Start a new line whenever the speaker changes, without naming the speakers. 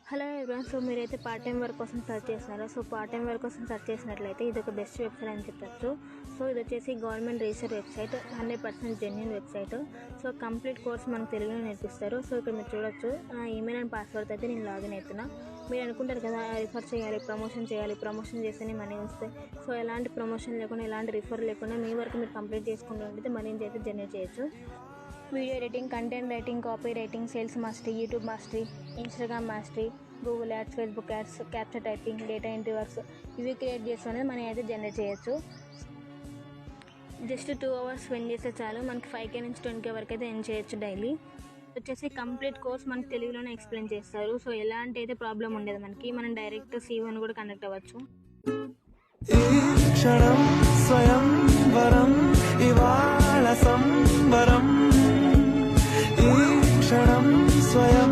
Hello everyone. So మీరైతే part time work కోసం search చేస్తున్నారా? సో పార్ట్ టైం వర్క్ కోసం సెర్చ్ చేసినట్లయితే ఇది ఒక బెస్ట్ వెబ్సైట్ అని చెప్పచ్చు. సో ఇది వచ్చేసి government register website, 100% genuine website. So complete course మనకు తెలుగులో నేర్పిస్తారు. సో ఇక్కడ మీరు చూడొచ్చు, ఈమెయిల్ అండ్ పాస్వర్డ్ అయితే నేను లాగిన్ అవుతున్నా. మీరు అనుకుంటారు కదా, రిఫర్ చేయాలి, ప్రమోషన్ చేస్తేనే మనీ వస్తాయి. సో ఎలాంటి ప్రమోషన్ లేకుండా, ఎలాంటి రిఫర్ లేకుండా మీ వర్క్ మీరు కంప్లీట్ చేసుకుంటూ ఉంటే మనీ అయితే జనరేట్ చేయొచ్చు. Video editing, content writing, copy writing, sales mastery, YouTube mastery, Instagram mastery, Google ads, Facebook ads, capture typing, data entry works ఇవి క్రియేట్ చేసుకుని మనీ అయితే జనరేట్ చేయొచ్చు. జస్ట్ 2 hours స్పెండ్ చేస్తే చాలు, మనకి 5K నుంచి 20K వరకు అయితే ఎర్న్ చేయొచ్చు డైలీ. వచ్చేసి కంప్లీట్ కోర్స్ మనకి తెలుగులోనే ఎక్స్ప్లెయిన్ చేస్తారు. సో ఎలాంటి అయితే ప్రాబ్లం ఉండదు మనకి, మనం డైరెక్ట్ C1 కూడా కనెక్ట్ అవ్వచ్చు.
స్వయం వరం ఇవాళ సంబరం, ఈ క్షణం స్వయం